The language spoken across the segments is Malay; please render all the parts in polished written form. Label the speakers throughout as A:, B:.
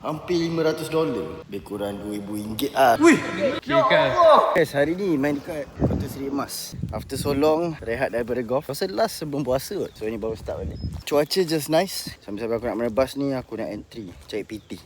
A: Hampir $500. Lebih kurang RM2,000 lah.
B: Wih, kira.
A: Guys, hari ni main dekat Kota Seri Emas. After so long, rehat daripada golf. Pasal last sebelum puasa kot. So, ni baru start balik. Cuaca just nice. Sambil-sambil aku nak menebas ni, aku nak entry. Cek PT.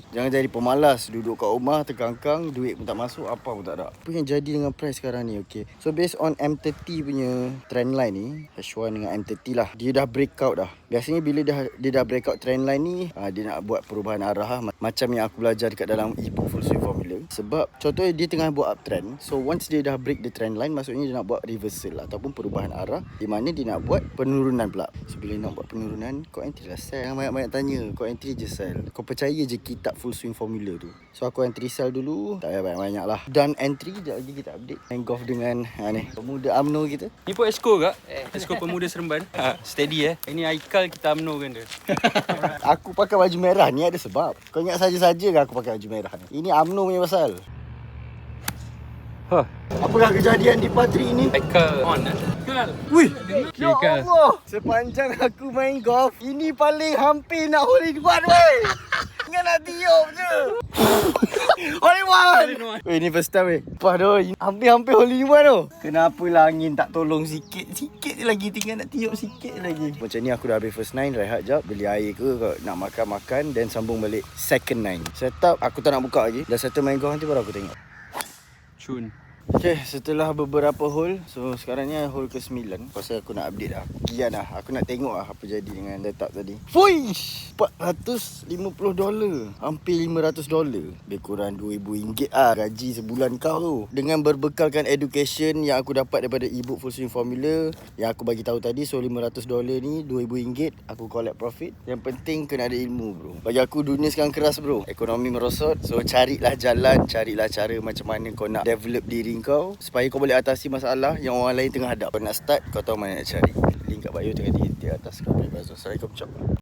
A: Jangan jadi pemalas. Duduk kat rumah, terkangkang. Duit pun tak masuk, apa pun tak ada. Apa yang jadi dengan price sekarang ni, okay. So, based on M30 punya trend line ni, H1 dengan M30 lah. Dia dah breakout dah. Biasanya bila dia dah breakout trend line ni, dia nak buat perubahan arah lah. Macam yang aku belajar dekat dalam e-book Full Swing Formula. Sebab contohnya dia tengah buat uptrend. So once dia dah break the trend line, maksudnya dia nak buat reversal ataupun perubahan arah, di mana dia nak buat penurunan pula. So bila nak buat penurunan, kau entry lah sell. Jangan banyak-banyak tanya, kau entry je sell. Kau percaya je kitab Full Swing Formula tu. So aku entry sell dulu. Tak payah banyak-banyak lah. Done entry, sekejap lagi kita update. Main golf dengan ni pemuda UMNO kita.
B: Ni pun Esko kak? Esko Pemuda Seremban. Steady Ini Aikal kita UMNO kan dia.
A: Aku pakai baju merah ni ada sebab. Kau ingat saja-saja ke aku pakai baju merah ni? Ini UMNO punya pasal. Apakah kejadian di Patri ini?
B: Aikal on Aikal. Wih,
A: Ya Allah, sepanjang aku main golf, ini paling hampir nak hole in one weh. Ingat nak tiup je. Hole in one. Weh, ni first time weh. Pah doh, hampir-hampir hole in one tu. Kenapalah angin tak tolong sikit je lagi, tinggal nak tiup sikit je lagi. Macam ni aku dah habis first nine, rehat jap, beli air ke, nak makan-makan, then sambung balik second nine. Setup aku tak nak buka lagi. Dah settle main golf nanti baru aku tengok.
B: Cun.
A: Okay, setelah beberapa hole, so sekarang ni hole ke-9. Pasal aku nak update dah. Kian lah, aku nak tengok lah apa jadi dengan setup tadi. Fuish! $450. Hampir $500. Lebih kurang RM2,000 lah gaji sebulan kau tu. Dengan berbekalkan education yang aku dapat daripada e-book Full Swing Formula yang aku bagi tahu tadi, so $500 ni RM2,000 aku collect profit. Yang penting kena ada ilmu bro. Bagi aku dunia sekarang keras bro. Ekonomi merosot. So carilah jalan, carilah cara macam mana kau nak develop diri kau supaya kau boleh atasi masalah yang orang lain tengah hadap. Kau nak start, kau tahu mana nak cari. Link kat bio tengah di atas kau. Assalamualaikum.